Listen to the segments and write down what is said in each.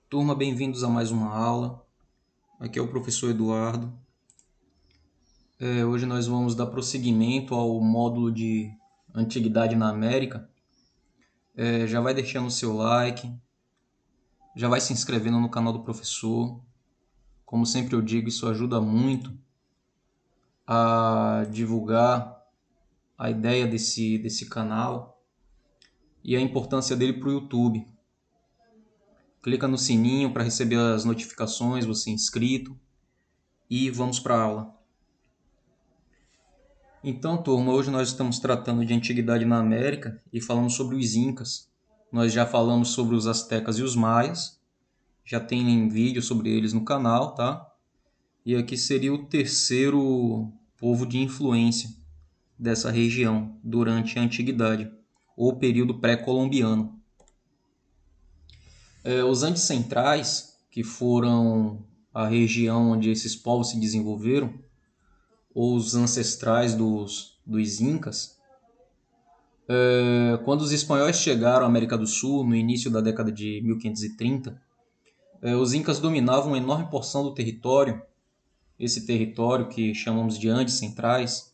Turma, bem-vindos a mais uma aula. Aqui é o professor Eduardo. Hoje nós vamos dar prosseguimento ao módulo de Antiguidade na América. Já vai deixando o seu like, já vai se inscrevendo no canal do professor. Como sempre eu digo, isso ajuda muito a divulgar a ideia desse canal e a importância dele para o YouTube. Clica no sininho para receber as notificações, você é inscrito, e vamos para a aula. Então, turma, hoje nós estamos tratando de antiguidade na América e falamos sobre os Incas. Nós já falamos sobre os Astecas e os Maias, já tem vídeo sobre eles no canal, tá? E aqui seria o terceiro povo de influência dessa região durante a antiguidade, ou período pré-colombiano. Os Andes Centrais, que foram a região onde esses povos se desenvolveram, ou os ancestrais dos Incas, quando os espanhóis chegaram à América do Sul, no início da década de 1530, os Incas dominavam uma enorme porção do território, esse território que chamamos de Andes Centrais,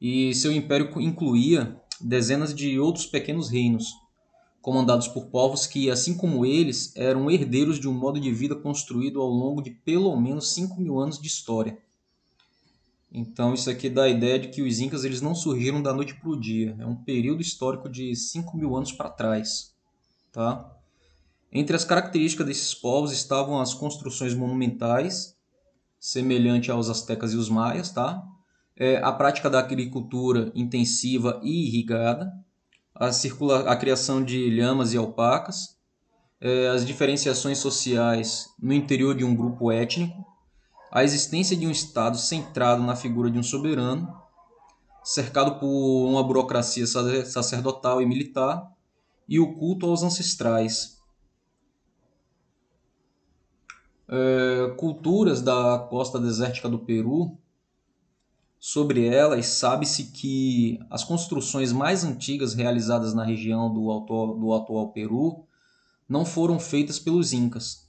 e seu império incluía dezenas de outros pequenos reinos, comandados por povos que, assim como eles, eram herdeiros de um modo de vida construído ao longo de pelo menos 5.000 anos de história. Então isso aqui dá a ideia de que os Incas eles não surgiram da noite para o dia, é um período histórico de 5.000 anos para trás. Tá? Entre as características desses povos estavam as construções monumentais, semelhante aos astecas e os maias, tá? A prática da agricultura intensiva e irrigada, a criação de lhamas e alpacas, as diferenciações sociais no interior de um grupo étnico, a existência de um Estado centrado na figura de um soberano, cercado por uma burocracia sacerdotal e militar, e o culto aos ancestrais. Culturas da costa desértica do Peru. Sobre elas, sabe-se que as construções mais antigas realizadas na região do atual Peru não foram feitas pelos Incas.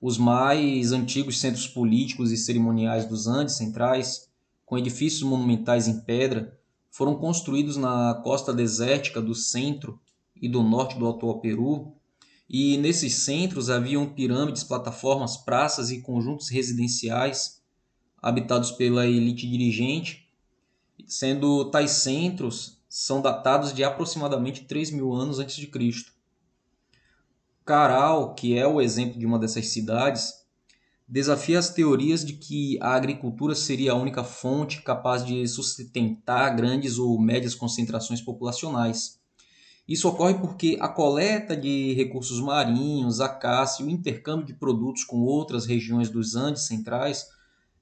Os mais antigos centros políticos e cerimoniais dos Andes Centrais, com edifícios monumentais em pedra, foram construídos na costa desértica do centro e do norte do atual Peru, e nesses centros haviam pirâmides, plataformas, praças e conjuntos residenciais habitados pela elite dirigente, sendo tais centros são datados de aproximadamente 3.000 anos antes de Cristo. Caral, que é o exemplo de uma dessas cidades, desafia as teorias de que a agricultura seria a única fonte capaz de sustentar grandes ou médias concentrações populacionais. Isso ocorre porque a coleta de recursos marinhos, a caça e o intercâmbio de produtos com outras regiões dos Andes centrais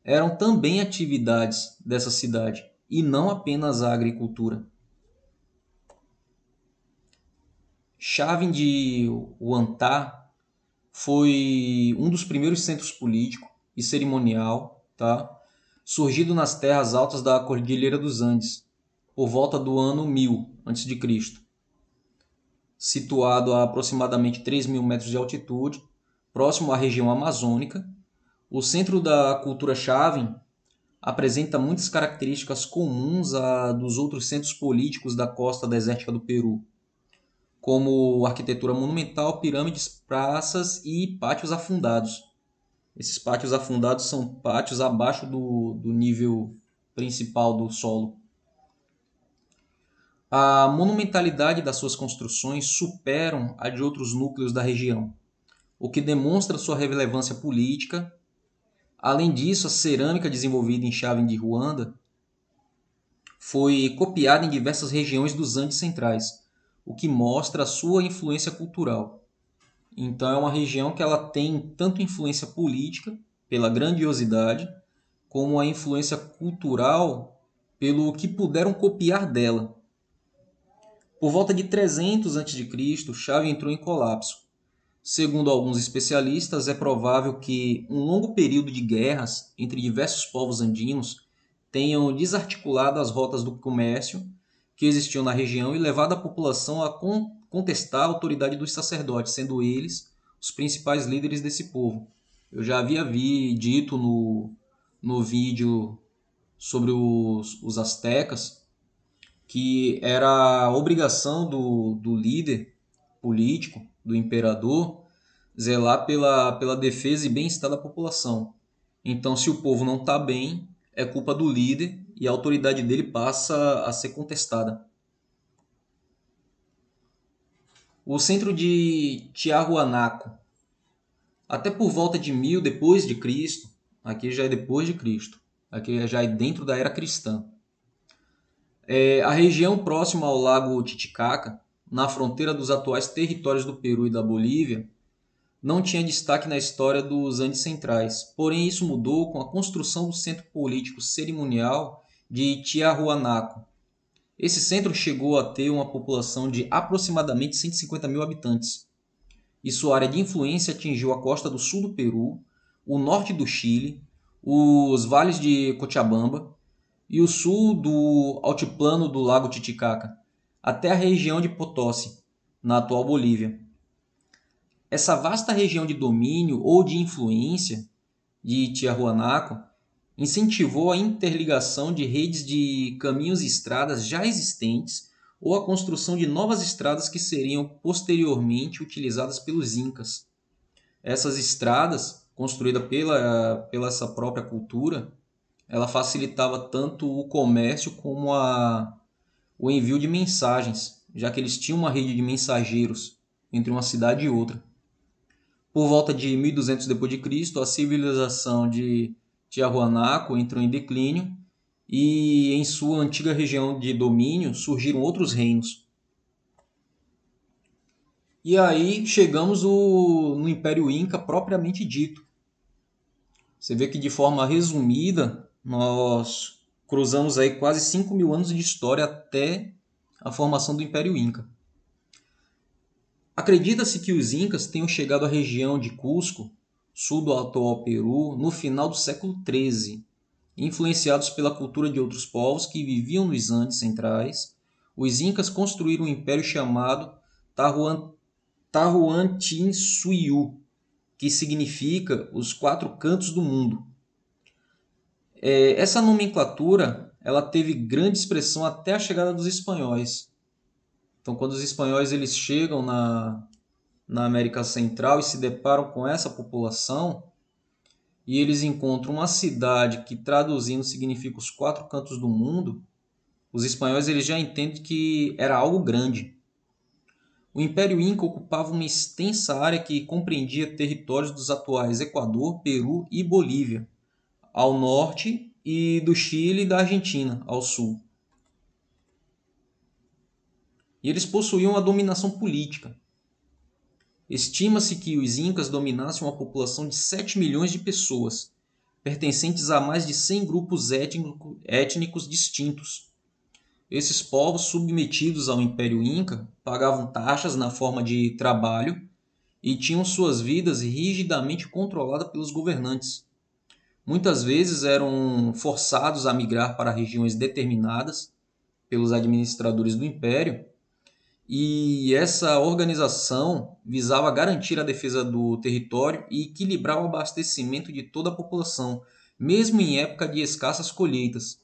eram também atividades dessa cidade, e não apenas a agricultura. Chavin de Huantá foi um dos primeiros centros político e cerimonial, tá? Surgido nas terras altas da Cordilheira dos Andes, por volta do ano 1000 a.C., situado a aproximadamente 3.000 metros de altitude, próximo à região amazônica. O centro da cultura Chavin apresenta muitas características comuns a dos outros centros políticos da costa desértica do Peru, como arquitetura monumental, pirâmides, praças e pátios afundados. Esses pátios afundados são pátios abaixo do nível principal do solo. A monumentalidade das suas construções superam a de outros núcleos da região, o que demonstra sua relevância política. Além disso, a cerâmica desenvolvida em Chavin de Ruanda foi copiada em diversas regiões dos Andes Centrais, o que mostra a sua influência cultural. Então é uma região que ela tem tanto influência política, pela grandiosidade, como a influência cultural pelo que puderam copiar dela. Por volta de 300 a.C., Chavin entrou em colapso. Segundo alguns especialistas, é provável que um longo período de guerras entre diversos povos andinos tenham desarticulado as rotas do comércio que existiam na região e levado a população a contestar a autoridade dos sacerdotes, sendo eles os principais líderes desse povo. Eu já havia dito no vídeo sobre os astecas que era obrigação do líder político, do imperador, zelar pela defesa e bem-estar da população. Então, se o povo não está bem, é culpa do líder e a autoridade dele passa a ser contestada. O centro de Tiahuanaco, até por volta de 1000 depois de Cristo, aqui já é depois de Cristo, aqui já é dentro da era cristã. A região próxima ao lago Titicaca, na fronteira dos atuais territórios do Peru e da Bolívia, não tinha destaque na história dos Andes Centrais, porém isso mudou com a construção do centro político cerimonial de Tiahuanaco. Esse centro chegou a ter uma população de aproximadamente 150 mil habitantes, e sua área de influência atingiu a costa do sul do Peru, o norte do Chile, os vales de Cochabamba e o sul do altiplano do Lago Titicaca, até a região de Potosí, na atual Bolívia. Essa vasta região de domínio ou de influência de Tiahuanaco incentivou a interligação de redes de caminhos e estradas já existentes ou a construção de novas estradas que seriam posteriormente utilizadas pelos Incas. Essas estradas, construídas pela essa própria cultura, ela facilitava tanto o comércio como o envio de mensagens, já que eles tinham uma rede de mensageiros entre uma cidade e outra. Por volta de 1200 d.C., a civilização de Tiahuanaco entrou em declínio e em sua antiga região de domínio surgiram outros reinos. E aí chegamos no Império Inca propriamente dito. Você vê que de forma resumida nós cruzamos aí quase 5.000 anos de história até a formação do Império Inca. Acredita-se que os Incas tenham chegado à região de Cusco, sul do atual Peru, no final do século XIII. Influenciados pela cultura de outros povos que viviam nos Andes centrais, os Incas construíram um império chamado Tahuantinsuyo, que significa os quatro cantos do mundo. Essa nomenclatura ela teve grande expressão até a chegada dos espanhóis. Então, quando os espanhóis eles chegam na América Central e se deparam com essa população, e eles encontram uma cidade que, traduzindo, significa os quatro cantos do mundo, os espanhóis eles já entendem que era algo grande. O Império Inca ocupava uma extensa área que compreendia territórios dos atuais Equador, Peru e Bolívia, ao norte, e do Chile e da Argentina, ao sul. E eles possuíam a dominação política. Estima-se que os Incas dominassem uma população de 7 milhões de pessoas, pertencentes a mais de 100 grupos étnicos distintos. Esses povos, submetidos ao Império Inca, pagavam taxas na forma de trabalho e tinham suas vidas rigidamente controladas pelos governantes. Muitas vezes eram forçados a migrar para regiões determinadas pelos administradores do Império, e essa organização visava garantir a defesa do território e equilibrar o abastecimento de toda a população, mesmo em época de escassas colheitas.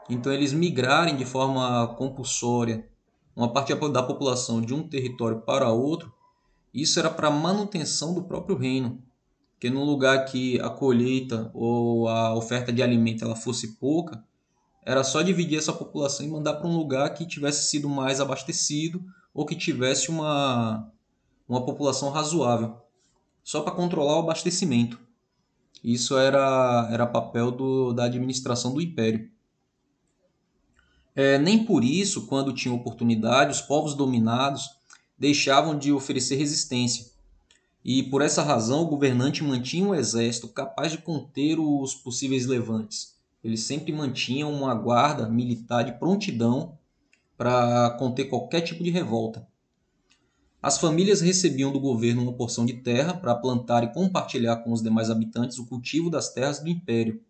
Então, eles migrarem de forma compulsória uma parte da população de um território para outro, isso era para a manutenção do próprio reino. Porque num lugar que a colheita ou a oferta de alimento ela fosse pouca, era só dividir essa população e mandar para um lugar que tivesse sido mais abastecido ou que tivesse uma população razoável, só para controlar o abastecimento. Isso era papel da administração do império. Nem por isso, quando tinham oportunidade, os povos dominados deixavam de oferecer resistência. E por essa razão o governante mantinha um exército capaz de conter os possíveis levantes. Eles sempre mantinham uma guarda militar de prontidão para conter qualquer tipo de revolta. As famílias recebiam do governo uma porção de terra para plantar e compartilhar com os demais habitantes o cultivo das terras do império.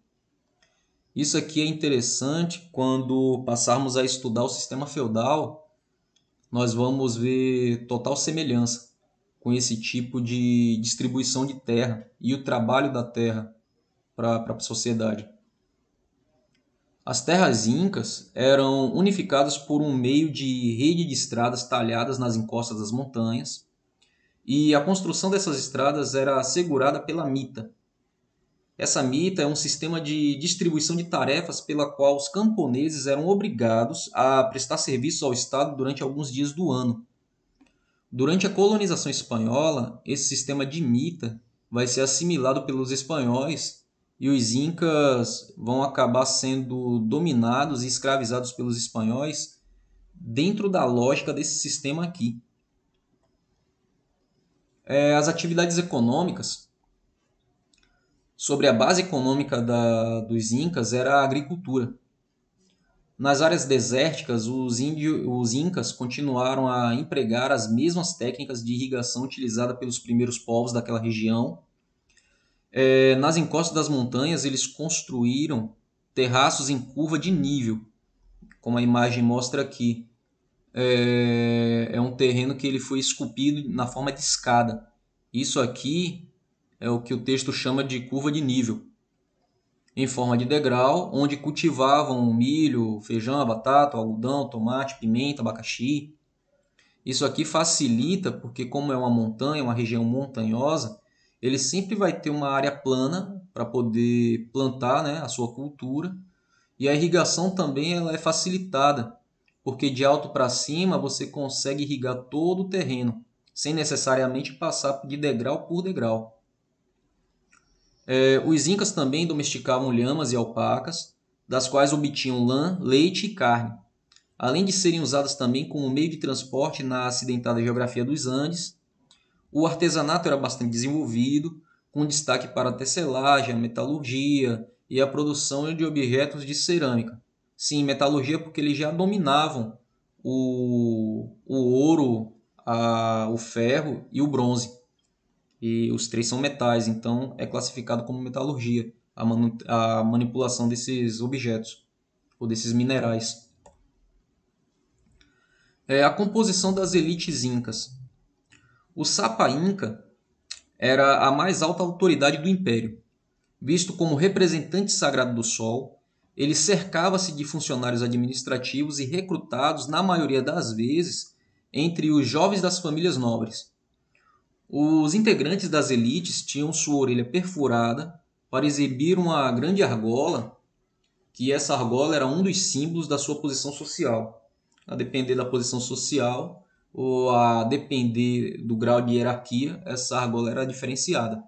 Isso aqui é interessante quando passarmos a estudar o sistema feudal, nós vamos ver total semelhança com esse tipo de distribuição de terra e o trabalho da terra para a sociedade. As terras incas eram unificadas por um meio de rede de estradas talhadas nas encostas das montanhas, e a construção dessas estradas era assegurada pela mita. Essa mita é um sistema de distribuição de tarefas pela qual os camponeses eram obrigados a prestar serviço ao Estado durante alguns dias do ano. Durante a colonização espanhola, esse sistema de mita vai ser assimilado pelos espanhóis e os incas vão acabar sendo dominados e escravizados pelos espanhóis dentro da lógica desse sistema aqui. As atividades econômicas, sobre a base econômica dos incas, era a agricultura. Nas áreas desérticas, os incas continuaram a empregar as mesmas técnicas de irrigação utilizadas pelos primeiros povos daquela região. Nas encostas das montanhas, eles construíram terraços em curva de nível, como a imagem mostra aqui. É um terreno que ele foi esculpido na forma de escada. Isso aqui é o que o texto chama de curva de nível, em forma de degrau, onde cultivavam milho, feijão, batata, algodão, tomate, pimenta, abacaxi. Isso aqui facilita porque, como é uma montanha, uma região montanhosa, ele sempre vai ter uma área plana para poder plantar, né, a sua cultura. E a irrigação também ela é facilitada, porque de alto para cima você consegue irrigar todo o terreno, sem necessariamente passar de degrau por degrau. Os incas também domesticavam lhamas e alpacas, das quais obtinham lã, leite e carne, além de serem usadas também como meio de transporte na acidentada geografia dos Andes. O artesanato era bastante desenvolvido, com destaque para a tecelagem, a metalurgia e a produção de objetos de cerâmica. Sim, metalurgia porque eles já dominavam o ouro, o ferro e o bronze. E os três são metais, então é classificado como metalurgia, a manipulação desses objetos ou desses minerais. A composição das elites incas. O Sapa Inca era a mais alta autoridade do império. Visto como representante sagrado do Sol, ele cercava-se de funcionários administrativos e recrutados, na maioria das vezes, entre os jovens das famílias nobres. Os integrantes das elites tinham sua orelha perfurada para exibir uma grande argola, que essa argola era um dos símbolos da sua posição social. A depender da posição social ou a depender do grau de hierarquia, essa argola era diferenciada.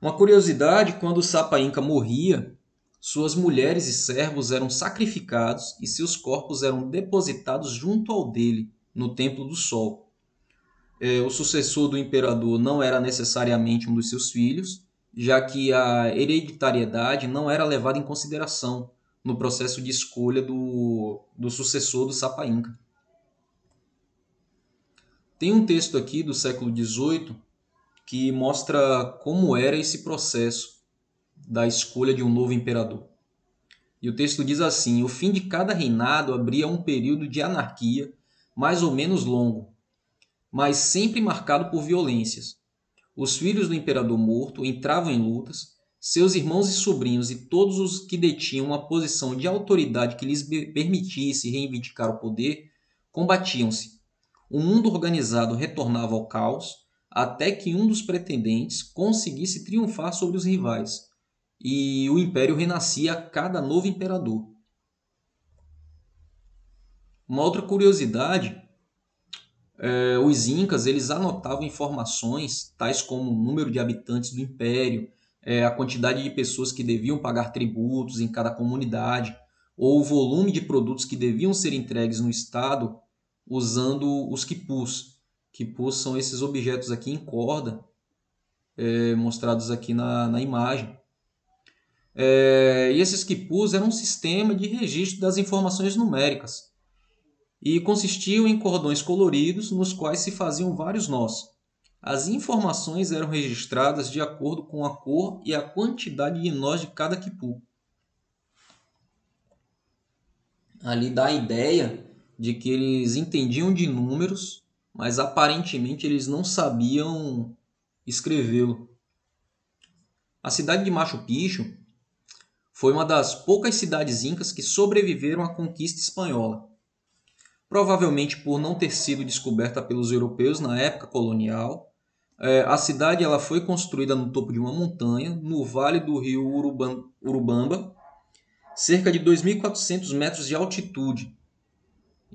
Uma curiosidade, quando o Sapa Inca morria, suas mulheres e servos eram sacrificados e seus corpos eram depositados junto ao dele, no Templo do Sol. O sucessor do imperador não era necessariamente um dos seus filhos, já que a hereditariedade não era levada em consideração no processo de escolha do sucessor do Sapa Inca. Tem um texto aqui do século XVIII que mostra como era esse processo da escolha de um novo imperador. E o texto diz assim: o fim de cada reinado abria um período de anarquia mais ou menos longo, mas sempre marcado por violências. Os filhos do imperador morto entravam em lutas, seus irmãos e sobrinhos e todos os que detinham uma posição de autoridade que lhes permitisse reivindicar o poder combatiam-se. O mundo organizado retornava ao caos até que um dos pretendentes conseguisse triunfar sobre os rivais, e o império renascia a cada novo imperador. Uma outra curiosidade, os incas eles anotavam informações tais como o número de habitantes do império, a quantidade de pessoas que deviam pagar tributos em cada comunidade, ou o volume de produtos que deviam ser entregues no estado usando os quipus. Quipus são esses objetos aqui em corda, mostrados aqui na imagem. E esses quipus eram um sistema de registro das informações numéricas e consistiam em cordões coloridos nos quais se faziam vários nós. As informações eram registradas de acordo com a cor e a quantidade de nós de cada quipu. Ali dá a ideia de que eles entendiam de números mas aparentemente eles não sabiam escrevê-lo. A cidade de Machu Picchu foi uma das poucas cidades incas que sobreviveram à conquista espanhola. Provavelmente por não ter sido descoberta pelos europeus na época colonial, a cidade ela foi construída no topo de uma montanha, no vale do rio Urubamba, cerca de 2.400 metros de altitude.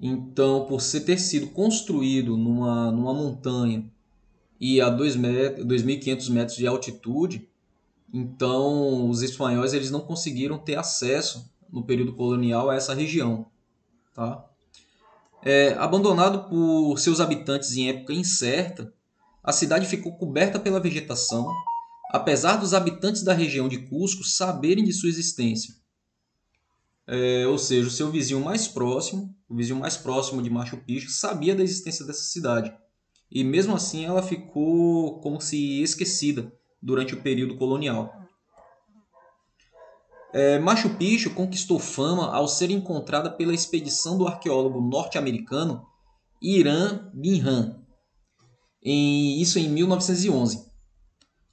Então, por ter sido construído numa montanha e a 2.500 metros de altitude, então os espanhóis eles não conseguiram ter acesso no período colonial a essa região. Tá? Abandonado por seus habitantes em época incerta, a cidade ficou coberta pela vegetação, apesar dos habitantes da região de Cusco saberem de sua existência. Ou seja, o seu vizinho mais próximo, o vizinho mais próximo de Machu Picchu, sabia da existência dessa cidade. E mesmo assim ela ficou como se esquecida durante o período colonial. Machu Picchu conquistou fama ao ser encontrada pela expedição do arqueólogo norte-americano Hiram Bingham, isso em 1911.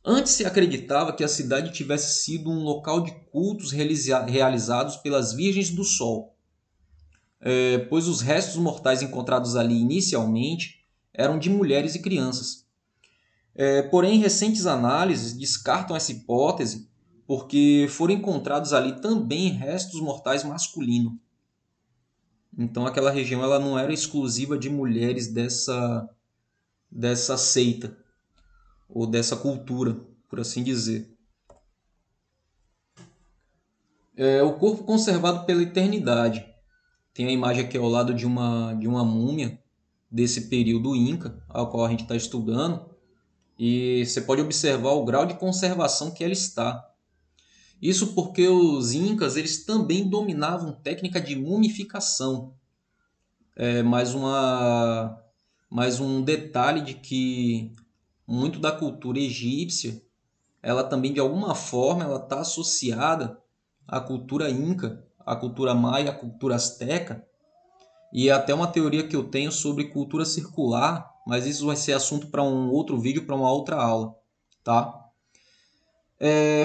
Antes se acreditava que a cidade tivesse sido um local de cultos realizados pelas Virgens do Sol, pois os restos mortais encontrados ali inicialmente eram de mulheres e crianças. Porém, recentes análises descartam essa hipótese porque foram encontrados ali também restos mortais masculinos. Então aquela região ela não era exclusiva de mulheres dessa seita ou dessa cultura, por assim dizer. O corpo conservado pela eternidade. Tem a imagem aqui ao lado de uma múmia desse período Inca, ao qual a gente está estudando, e você pode observar o grau de conservação que ela está. Isso porque os Incas eles também dominavam técnica de mumificação. Mais um detalhe de que muito da cultura egípcia, ela também de alguma forma ela está associada à cultura Inca, à cultura maia, à cultura asteca, e até uma teoria que eu tenho sobre cultura circular, mas isso vai ser assunto para um outro vídeo, para uma outra aula, tá?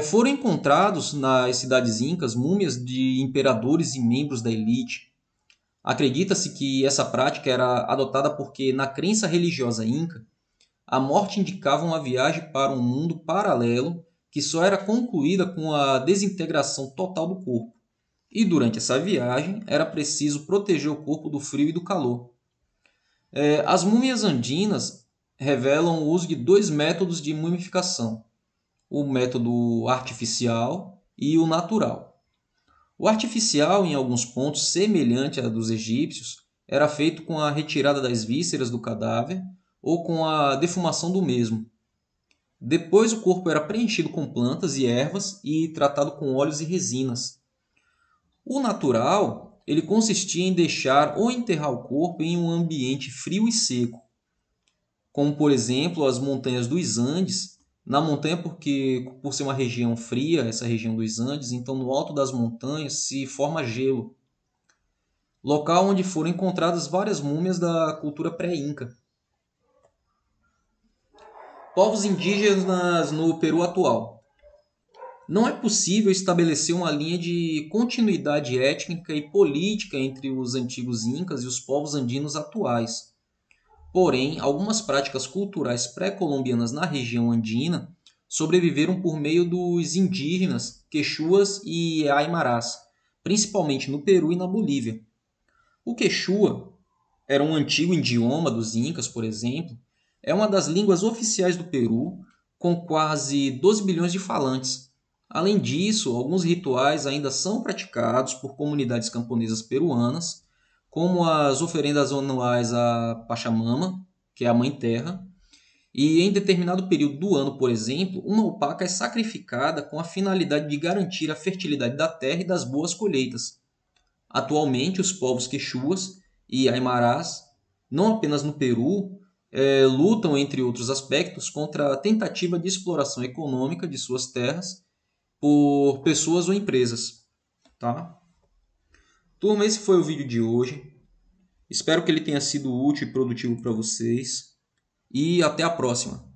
Foram encontrados nas cidades incas múmias de imperadores e membros da elite. Acredita-se que essa prática era adotada porque, na crença religiosa inca, a morte indicava uma viagem para um mundo paralelo que só era concluída com a desintegração total do corpo. E durante essa viagem era preciso proteger o corpo do frio e do calor. As múmias andinas revelam o uso de dois métodos de mumificação: o método artificial e o natural. O artificial, em alguns pontos semelhante ao dos egípcios, era feito com a retirada das vísceras do cadáver ou com a defumação do mesmo. Depois o corpo era preenchido com plantas e ervas e tratado com óleos e resinas. O natural, ele consistia em deixar ou enterrar o corpo em um ambiente frio e seco, como por exemplo as montanhas dos Andes. Na montanha, porque por ser uma região fria, essa região dos Andes, então no alto das montanhas se forma gelo. Local onde foram encontradas várias múmias da cultura pré-inca. Povos indígenas no Peru atual. Não é possível estabelecer uma linha de continuidade étnica e política entre os antigos incas e os povos andinos atuais. Porém, algumas práticas culturais pré-colombianas na região andina sobreviveram por meio dos indígenas, quechuas e aimarás, principalmente no Peru e na Bolívia. O quechua era um antigo idioma dos incas, por exemplo, é uma das línguas oficiais do Peru, com quase 12 bilhões de falantes. Além disso, alguns rituais ainda são praticados por comunidades camponesas peruanas, como as oferendas anuais à Pachamama, que é a Mãe Terra, e em determinado período do ano, por exemplo, uma alpaca é sacrificada com a finalidade de garantir a fertilidade da terra e das boas colheitas. Atualmente, os povos quechuas e aimarás, não apenas no Peru, lutam, entre outros aspectos, contra a tentativa de exploração econômica de suas terras por pessoas ou empresas. Tá? Turma, esse foi o vídeo de hoje. Espero que ele tenha sido útil e produtivo para vocês e até a próxima.